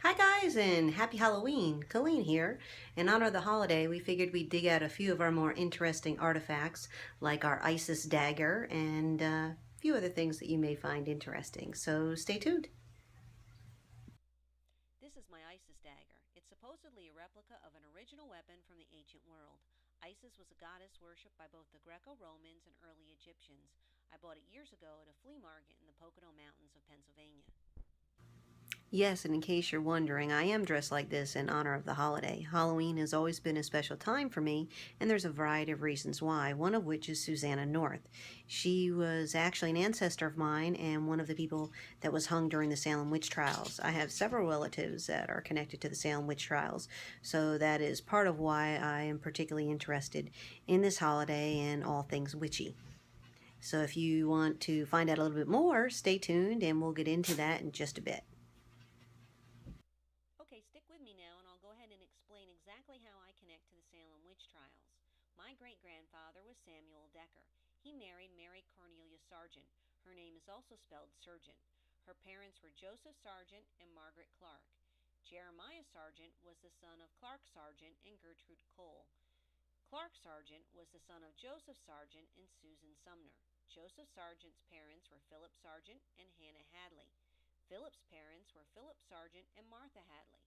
Hi guys, and happy Halloween! Colleen here. In honor of the holiday, we figured we'd dig out a few of our more interesting artifacts, like our Isis dagger, and a few other things that you may find interesting. So stay tuned. This is my Isis dagger. It's supposedly a replica of an original weapon from the ancient world. Isis was a goddess worshipped by both the Greco-Romans and early Egyptians. I bought it years ago at a flea market in the Pocono Mountains of Pennsylvania. Yes, and in case you're wondering, I am dressed like this in honor of the holiday. Halloween has always been a special time for me, and there's a variety of reasons why, one of which is Susanna North. She was actually an ancestor of mine and one of the people that was hung during the Salem Witch Trials. I have several relatives that are connected to the Salem Witch Trials, so that is part of why I am particularly interested in this holiday and all things witchy. So if you want to find out a little bit more, stay tuned and we'll get into that in just a bit. Okay, stick with me now and I'll go ahead and explain exactly how I connect to the Salem witch trials. My great-grandfather was Samuel Decker. He married Mary Cornelia Sargent. Her name is also spelled Surgeon. Her parents were Joseph Sargent and Margaret Clark. Jeremiah Sargent was the son of Clark Sargent and Gertrude Cole. Clark Sargent was the son of Joseph Sargent and Susan Sumner. Joseph Sargent's parents were Philip Sargent and Hannah Hadley. Philip's parents were Philip Sargent and Martha Hadley.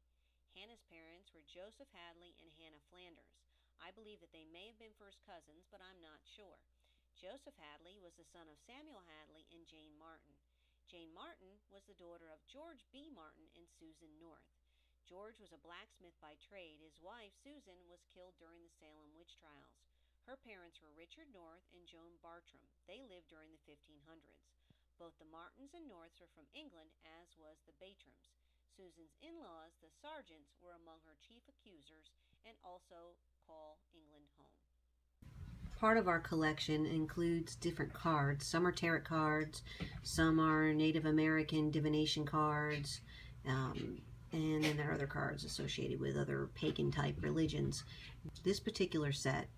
Hannah's parents were Joseph Hadley and Hannah Flanders. I believe that they may have been first cousins, but I'm not sure. Joseph Hadley was the son of Samuel Hadley and Jane Martin. Jane Martin was the daughter of George B. Martin and Susan North. George was a blacksmith by trade. His wife, Susan, was killed during the Salem witch trials. Her parents were Richard North and Joan Bartram. They lived during the 1500s. Both the Martins and Norths were from England, as was the Bartrams. Susan's in-laws, the Sargents, were among her chief accusers and also call England home. Part of our collection includes different cards. Some are tarot cards, some are Native American divination cards, and then there are other cards associated with other pagan type religions. This particular set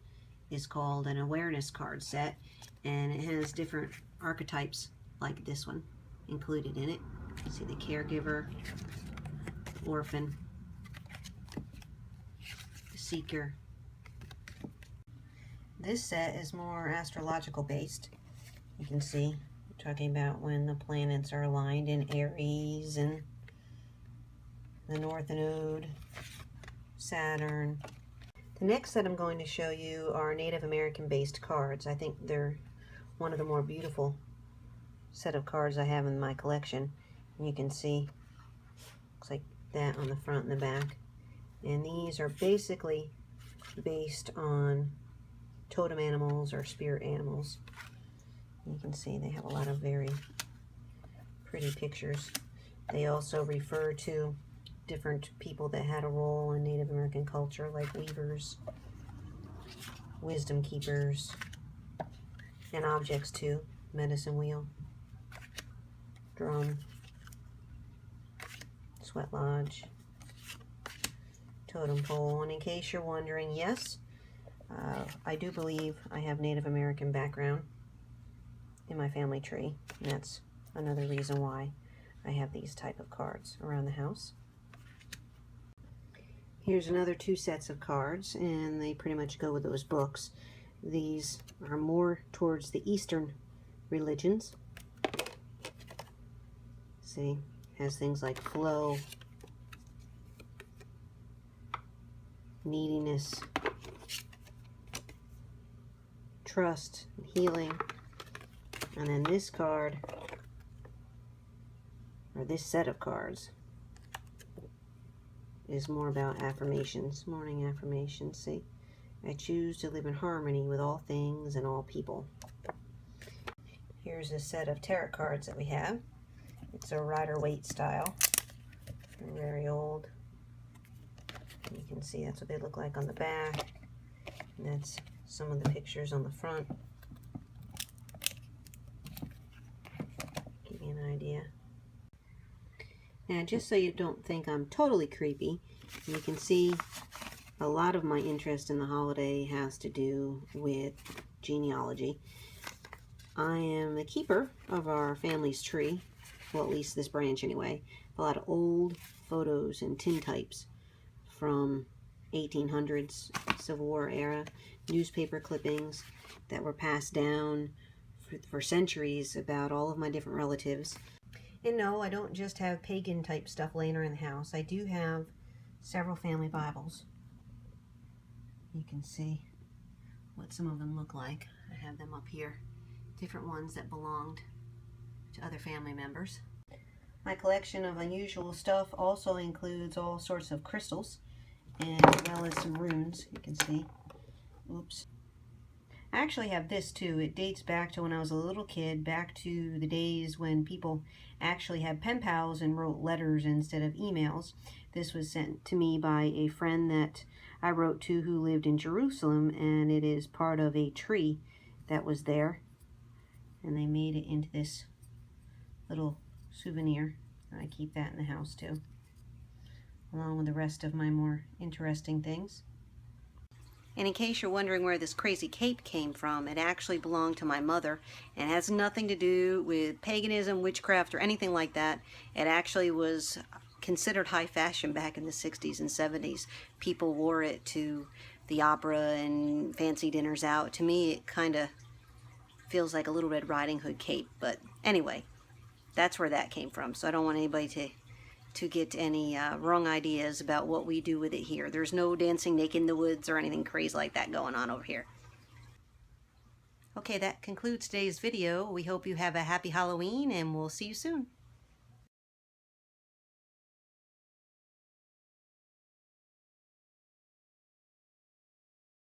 is called an awareness card set, and it has different archetypes like this one included in it. You see the caregiver, orphan, seeker. This set is more astrological based. You can see we're talking about when the planets are aligned in Aries and the North Node, Saturn. The next set I'm going to show you are Native American based cards. I think they're one of the more beautiful set of cards I have in my collection. And you can see, looks like that on the front and the back. And these are basically based on totem animals or spirit animals. You can see they have a lot of very pretty pictures. They also refer to different people that had a role in Native American culture, like weavers, wisdom keepers, and objects too. Medicine wheel, drum, sweat lodge, totem pole. And in case you're wondering, yes, I do believe I have Native American background in my family tree, and that's another reason why I have these type of cards around the house. Here's another two sets of cards, and they pretty much go with those books. These are more towards the Eastern religions. See, has things like flow, neediness, trust, healing. And then this card, or this set of cards, is more about affirmations, morning affirmations. See, I choose to live in harmony with all things and all people. Here's a set of tarot cards that we have. It's a Rider-Waite style. They're very old. You can see that's what they look like on the back. And that's some of the pictures on the front. Give you an idea. Now, just so you don't think I'm totally creepy, you can see a lot of my interest in the holiday has to do with genealogy. I am the keeper of our family's tree, well, at least this branch anyway. a lot of old photos and tintypes from 1800s Civil War era, newspaper clippings that were passed down for centuries about all of my different relatives. And no, I don't just have pagan type stuff laying around the house. I do have several family Bibles. You can see what some of them look like. I have them up here. Different ones that belonged to other family members. My collection of unusual stuff also includes all sorts of crystals, and as well as some runes, you can see. Oops. I actually have this too. It dates back to when I was a little kid, back to the days when people actually had pen pals and wrote letters instead of emails. This was sent to me by a friend that I wrote to who lived in Jerusalem, and it is part of a tree that was there. And they made it into this little souvenir. I keep that in the house too, along with the rest of my more interesting things. And in case you're wondering where this crazy cape came from, it actually belonged to my mother and has nothing to do with paganism, witchcraft, or anything like that. It actually was considered high fashion back in the 60s and 70s. People wore it to the opera and fancy dinners out. To me, it kind of feels like a Little Red Riding Hood cape, but anyway, that's where that came from. So I don't want anybody to get any wrong ideas about what we do with it here. There's no dancing naked in the woods or anything crazy like that going on over here. Okay, that concludes today's video. We hope you have a happy Halloween, and we'll see you soon.